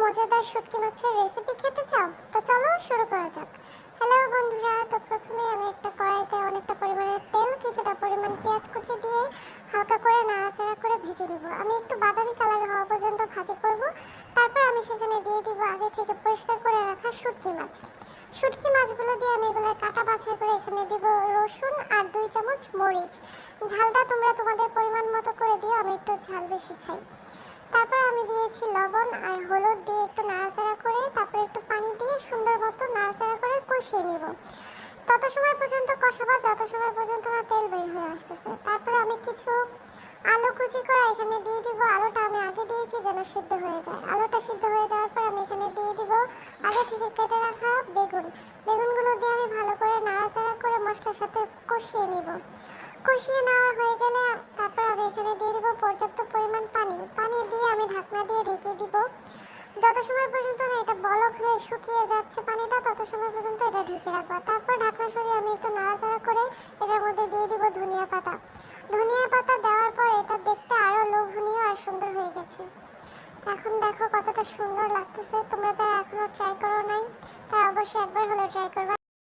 মজাদার শুটকি মাছের রেসিপি খেতে চাও? তো চলো শুরু করা যাক। হ্যালো বন্ধুরা, তো প্রথমে আমি একটা কড়াইতে অনেকটা পরিমাণের তেল, কিছুটা পরিমাণ পেঁয়াজ কুচি দিয়ে হালকা করে নাড়াচাড়া করে ভেজে নেব। আমি একটু বাদামি কালার হওয়া পর্যন্ত ভাজি করব। তারপর আমি সেখানে দিয়ে দিব আগে থেকে পরিষ্কার করে রাখা শুটকি মাছ। শুটকি মাছগুলো দিয়ে আমি এগুলো কাটা বাছাই করে এখানে দিব রসুন আর 2 চামচ মরিচ। ঝালটা তোমরা তোমাদের পরিমাণ মতো করে দিও, আমি একটু ঝাল বেশি খাই। তারপর আমি দিয়েছি লবণ আর হলুদ দিয়ে একটু নাড়াচাড়া করে তারপর একটু পানি দিয়ে সুন্দর মতো নাড়াচাড়া করে কষিয়ে নিব। তত সময় পর্যন্ত কষাবো যত সময় পর্যন্ত না তেল বের হয়ে আসতেছে। তারপর আমি কিছু আলু কুচি করে এখানে দিয়ে দিব। আলুটা আমি আগে দিয়েছি যেন সিদ্ধ হয়ে যায়। আলুটা সিদ্ধ হয়ে যাওয়ার পর আমি এখানে দিয়ে দিব আগে থেকে কেটে রাখা বেগুন। বেগুনগুলো দিয়ে আমি ভালো করে নাড়াচাড়া করে মশলার সাথে কষিয়ে নিব। কষিয়ে নেওয়া হয়ে গেলে তারপর আমি এখানে দিয়ে দিব পর্যাপ্ত পরিমাণ পানি। পানি দিয়ে আমি ঢাকনা দিয়ে ঢেকে দিব। যত সময় পর্যন্ত না এটা বলক হয়ে শুকিয়ে যাচ্ছে পানিটা, তত সময় পর্যন্ত এটা ঢেকে রাখবো। তারপর ঢাকনা সরিয়ে আমি একটু নাড়াচাড়া করে এটার মধ্যে দিয়ে দিব ধনিয়া পাতা। ধনিয়া পাতা দেওয়ার পর এটা দেখতে আরও লোভনীয় আর সুন্দর হয়ে গেছে। এখন দেখো কতটা সুন্দর লাগতেছে। তোমরা যারা এখনো ট্রাই করো নাই তারা অবশ্যই একবার হলেও ট্রাই করবা।